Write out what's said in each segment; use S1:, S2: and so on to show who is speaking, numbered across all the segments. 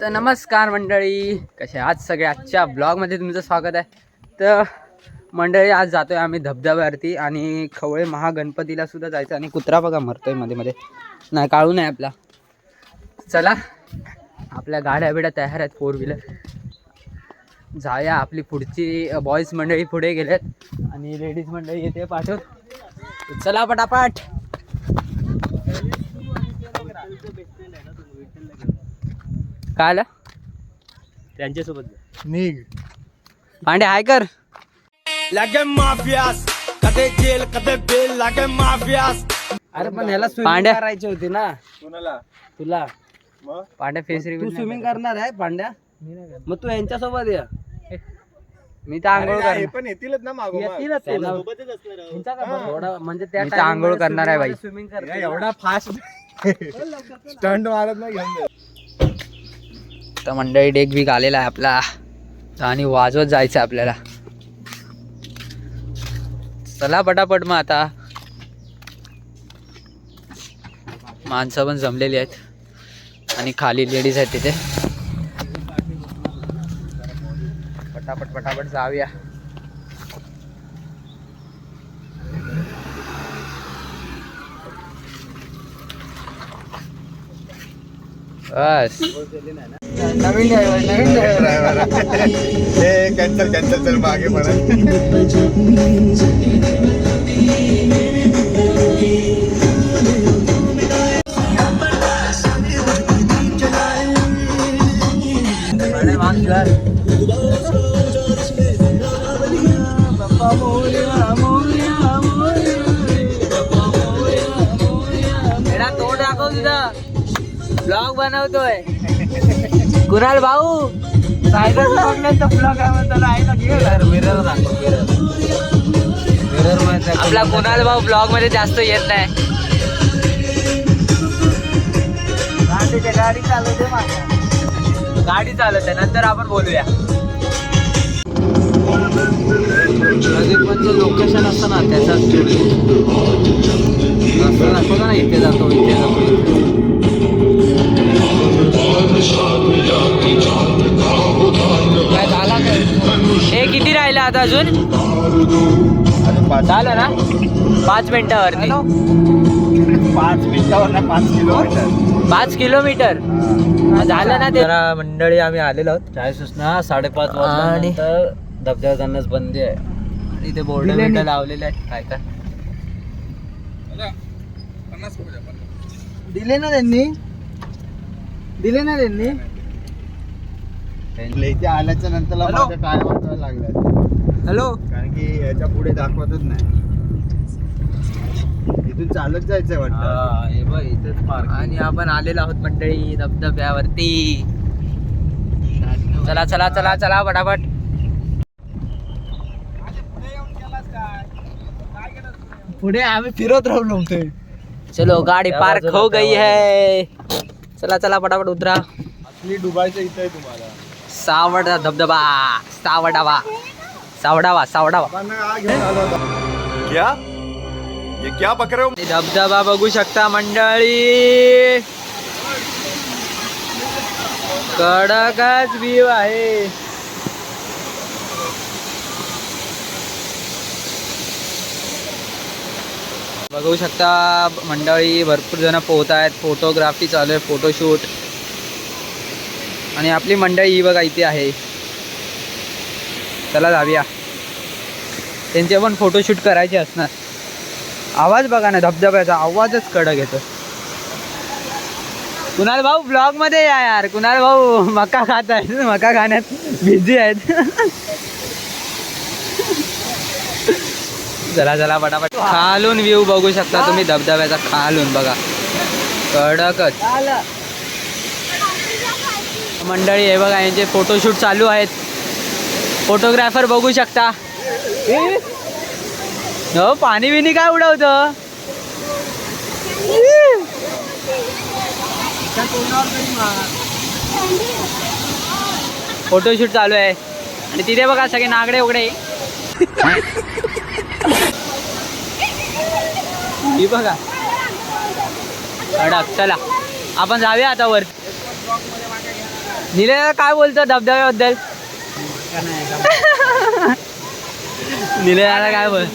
S1: तर नमस्कार मंडळी, कसे आज सगळे आजच्या ब्लॉगमध्ये तुमचं स्वागत आहे. तर मंडळी आज जातोय आम्ही धबधब्यावरती आणि खवळे महागणपतीला सुद्धा जायचं. आणि कुत्रा बघा मरतोय मध्ये मध्ये, नाही काळू नाही आपला. चला आपल्या गाड्या बिड्या तयार आहेत, 4 व्हीलर जाऊया. आपली पुढची बॉईज मंडळी पुढे गेलेत आणि लेडीज मंडळी येते पाठवत. चला पटापट. काय आलं
S2: त्यांच्यासोबत निघ
S1: पांडे हाय कर.
S3: लागे माफियास कदे जेल कदे बेल लागे माफियास.
S2: अरे पण ह्याला स्विमिंग
S1: पांड्या
S2: करायची होती ना.
S3: कोणाला
S2: तुला
S3: मग
S1: पांड्या फेस
S2: तू
S1: रिव्हिल
S2: स्विमिंग करणार आहे पांड्या. मग तू यांच्यासोबत ये.
S1: मी तर आंघोळ
S3: हे
S1: करणार.
S3: पण येतीलच ना मागो
S2: येतीलच
S1: त्यांना-
S2: थोडा म्हणजे त्या
S1: मी तर
S2: time
S1: आंघोळ
S2: मध्ये
S1: करणार आहे बाई.
S2: स्विमिंग करते.
S3: एवढा फास्ट स्टंट मारत नाही घेऊन जाईल.
S1: तर मंडळी डेक बीक आलेला आहे आपला आणि वाजवत जायचं आपल्याला. चला पटापट. मग आता माणसं पण जमलेली आहेत आणि खाली लेडीज आहेत तिथे. पटापट पटापट जाऊया. बस
S2: नवीन ड्रायव्हर
S3: हे कॅन्सल कॅन्सल चल मागे म्हणा.
S1: तोंड दाखव तुझा. ब्लॉग बनवतोय कुणाल भाऊ.
S2: ब्लॉग
S1: आपला कुणाल भाऊ ब्लॉग मध्ये जास्त येत नाही.
S2: गाडी चालवते माझ्या.
S1: गाडी चालत आहे, नंतर आपण बोलूया.
S2: पण जे लोकेशन असतं ना त्याचा असं दाखवलं ना, इथे जातो इथे जातो.
S1: काय झाला काय? हे किती राहिलं आता अजून? झालं ना 5 मिनिटावरती.
S3: 5 मिनिटावर ना 5 किलोमीटर.
S1: 5 किलोमीटर झालं ना ते.
S2: जरा मंडळी आम्ही आलेलो आहोत. 5:30 वाजल्यानंतर धबधबा जाण्यास बंदी आहे.
S1: आणि ते बोर्ड बिर्ड लावलेले आहेत. काय काय
S2: दिले ना त्यांनी.
S3: इथे आल्याच्या नंतर माझ्या टायर वाजवायला लागला.
S1: हॅलो.
S3: कारण की याच्या पुढे दाखवतच नाही. इथून चालत जायचंय वाटतं.
S2: हे बघ इथेच पार्क.
S1: आणि आपण आलेलो आहोत मंडळी धबधब्यावरती. चला चला चला चला पटापट.
S2: पुढे आम्ही फिरत राहलो होते.
S1: चलो गाड़ी
S2: त्या
S1: पार्क
S2: बाजूला,
S1: हो
S2: त्या
S1: गई है. चला चला पटापट उतरा.
S3: असली डुबायचं इथं आहे तुम्हाला.
S1: सावडा धबधबा. सावडावा सावडावा सावडावा.
S3: पण हा घेऊन आलो होतो. क्या ये क्या बक रहे हो.
S1: धबधबा बघू शकता मंडळी. कडकच व्ह्यू आहे. बघू शकता मंडळी, भरपूर जण पोहत आहेत. फोटोग्राफी चालू आहे, फोटोशूट. आणि आपली मंडळी ही बघा इथे आहे. चला जाऊया. त्यांचे पण फोटोशूट करायचे असणार. आवाज बघा ना, धबधब्याचा आवाजच कडक येतो. कुणाल भाऊ ब्लॉग मध्ये या यार. कुणाल भाऊ मका खात आहेत, मका खाण्यात बिझी आहेत. चला चला पटापट. खालून व्ह्यू बघू शकता तुम्ही धबधब्याचा. खालून बघा कडकच. मंडळी हे बघा, यांचे फोटोशूट चालू आहेत. फोटोग्राफर बघू शकता. हो पाणी बिनी काय उडवतं. फोटोशूट चालू आहे. आणि तिथे बघा सगळे नागडे उघडे. ही बघा कडक. चला आपण जाऊया आता वर. निलेश काय बोलतो धबधब्याबद्दल? निलेश काय बोल?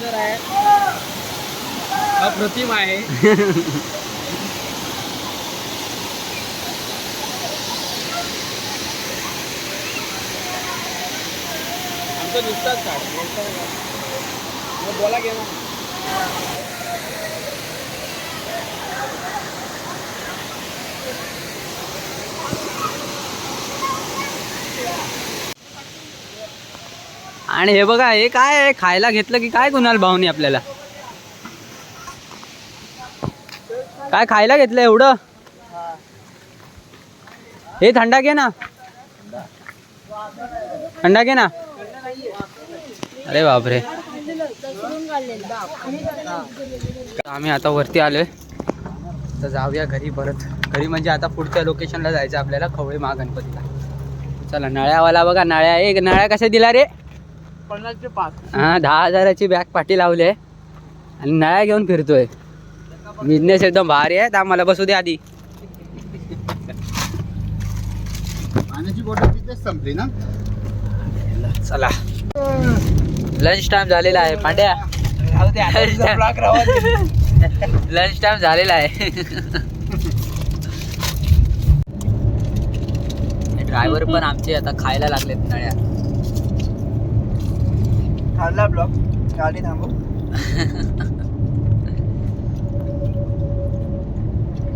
S2: अप्रतिम आहे. आमचं नुसताच बोला घे ना.
S1: आणि हे बघा हे काय आहे? खायला घेतलं की काय कुणाल भावनी आपल्याला? काय खायला घेतलं एवढं? हे थंडा घे ना, थंडा घे ना. अरे बापरे. आम्ही आता वरती आलोय तर जाऊया घरी परत. घरी म्हणजे आता पुढच्या लोकेशनला जायचं आपल्याला, खवळे महागणपतीला. चला नळ्यावाला बघा, नळ्या एक नळ्या कशा दिला रे?
S2: 50
S1: हा 10,000ची बॅग पाठी लावली आहे आणि नळ्या घेऊन फिरतोय. बिझनेस एकदम भारी आहे. आम्हाला बसू दे आधी.
S2: पाण्याची बॉटल तिथेच संपली ना.
S1: चला लंच टाइम झालेला आहे पांड्या. लंच टाइम झालेला आहे. ड्रायव्हर पण आमचे आता खायला लागलेत नळ्या.
S2: काढला ब्लॉक, गाडी थांबव.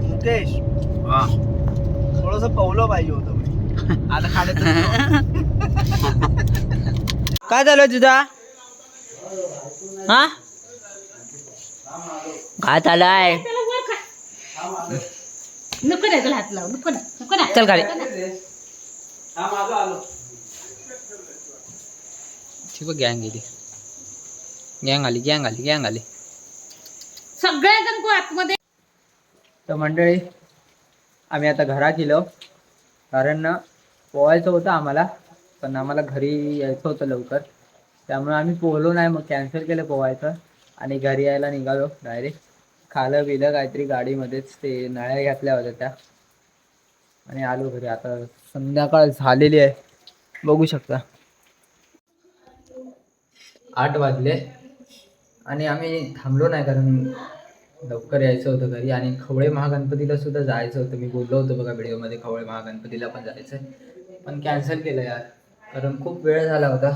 S2: मुकेश थोडस पवलं पाहिजे होतं. आता
S1: काय झालं तुझा? हा काय चालाय?
S4: नको रे तुला हात लाव. नको ना, नको ना.
S1: चल खाली. गँग गेली, गँग आली, गँग आली, गँग आली.
S4: सगळ्याजण को आतमध्ये.
S1: तर मंडळी आम्ही आता घरात गेलो, कारण ना पोहायचं होतं आम्हाला, पण आम्हाला घरी यायचं होतं लवकर, त्यामुळे आम्ही पोहलो नाही. मग कॅन्सल केलं पोहायचं आणि घरी यायला निघालो डायरेक्ट. खालं बिलं काहीतरी गाडीमध्येच, ते नळ्या घेतल्या होत्या त्या, आणि आलो घरी. आता संध्याकाळ झालेली आहे, बघू शकता 8 वाजले आणि आम्ही थांबलो नाही, कारण लवकर यायचं होतं घरी. आणि खवळे महागणपतीला सुद्धा जायचं होतं. मी बोललो होतो बघा व्हिडिओमध्ये, खवळे महागणपतीला पण जायचं आहे, पण कॅन्सल केलं यार, कारण खूप वेळ झाला होता.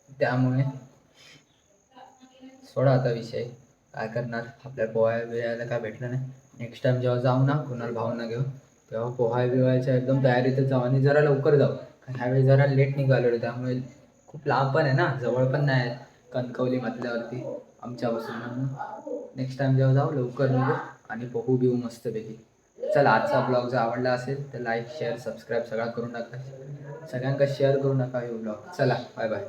S1: त्यामुळे सोडा आता विषय, काय करणार. आपल्या पोहाय बिहायला काय भेटलं नाही. नेक्स्ट टाइम जेव्हा जाऊ ना, कुणाला भावना घेऊ, तेव्हा पोहाय बिवायच्या एकदम तयारीतच जाऊ आणि जरा लवकर जाऊ. ह्यावेळी जरा लेट निघालो, त्यामुळे खूप लांब पण आहे ना, जवळ पण नाही आहे कणकवली म्हटल्यावरती आमच्यापासून. म्हणून नेक्स्ट टाइम जेव्हा जाऊ लवकर निघू आणि पोहू बिऊ मस्तपैकी. चला आजचा ब्लॉग जर आवडला असेल तर लाईक शेअर सबस्क्राईब सगळं करून टाका. सगळ्यांका शेअर करू नका हे ब्लॉग. चला बाय बाय.